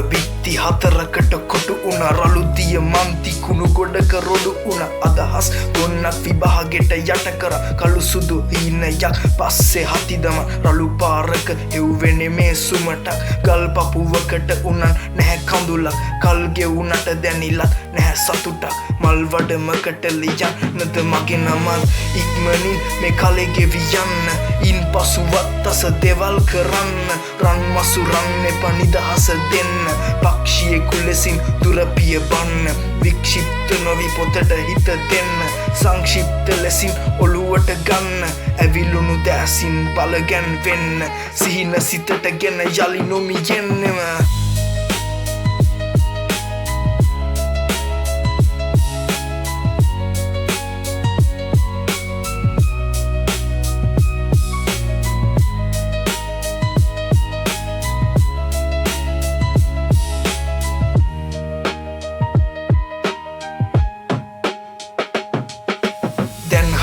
බිත්ති හතරකට කොටු උන රළු දියමන්ති කුණු ගොඩක රොඩු උන අදහස් ගොන්නක් විභාගෙට යට කර කළු සුදු හීනයක් පස්සේ හතිදම රළු පාරක එව්වෙනේ මේ සුමටක් ගල් පපුවකට උනන් නැහැ කඳුලක් කල් ගෙවුනට දැනිලත් නැහැ සතුටක් මල් වඩමකට ලියන්නද මගේ නමත් ඉක්මනින් මේ කලේ ගෙවි යන්න ඉන් පසුවත් අස දෙවල් කරන්න රන් මසුරන් එපා නිදහස දෙන්න පක්ෂියෙකු ලෙසින් දුරපිය බන්න වික්ෂිප්ත නොවි පොතට හිත දෙන්න සංක්ෂිප්ත ලෙසින් ඔළුවට ගන්න ඇවිලුණු දෑසින් බලගැන් වෙන්න සිහින සිතට ගෙන යලි නොමියෙන්නෙම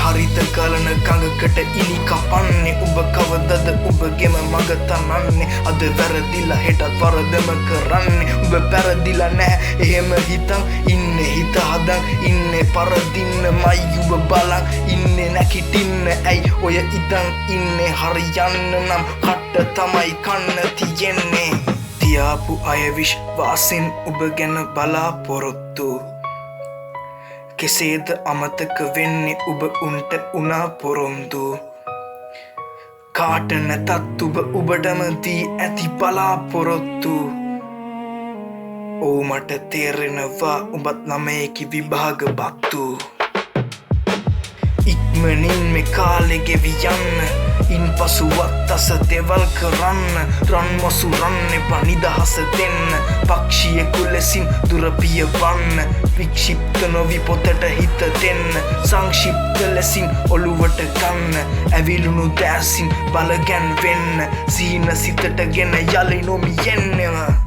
හරිත කලන කඟකට ඉලි කපන්නේ උඹ කවදද උඹගෙම මග තනන්නේ අද වැරදිලා හෙටත් වරදම කරන්නේ උඹ පැරදිලා නැහැ එහෙම හිතන් ඉන්නේ හිත හදන් ඉන්නේ පරදින්න මයි උඹ බලන් ඉන්නේ නැකිටින්න ඇයි ඔය ඉදන් ඉන්නේ හරියන්න නම් කට තමයි කන්න තියෙන්නේ තියාපු අය විශ්වාසින් උඹ ගැන බලාපොරොත්තු කෙසේද අමතක වෙන්නේ උඹ උන්ට උනා පොරොන්දු කාට නැතත් උඹටම දී ඇති බලාපොරොත්තු ඕ මට තේරෙනවා උඹත් ළමයෙකි විභාග බත්තු ඉක්මනින් මේ කාලෙ ගෙවි යන්න ඉන් පසුවත් අස දෙවල් කරන්න රන් මසුරන් එපා නිදහස දෙන්න පක්ෂියෙකු ලෙසින් දුරපිය වන්න වික්ෂිප්ත නොවි පොතට හිත දෙන්න සංක්ෂිප්ත ලෙසින් ඔළුවට ගන්න ඇවිලුණු දෑසින් බලගැන් වෙන්න සීන සිතට ගෙන යලි නොමියෙන්නෙම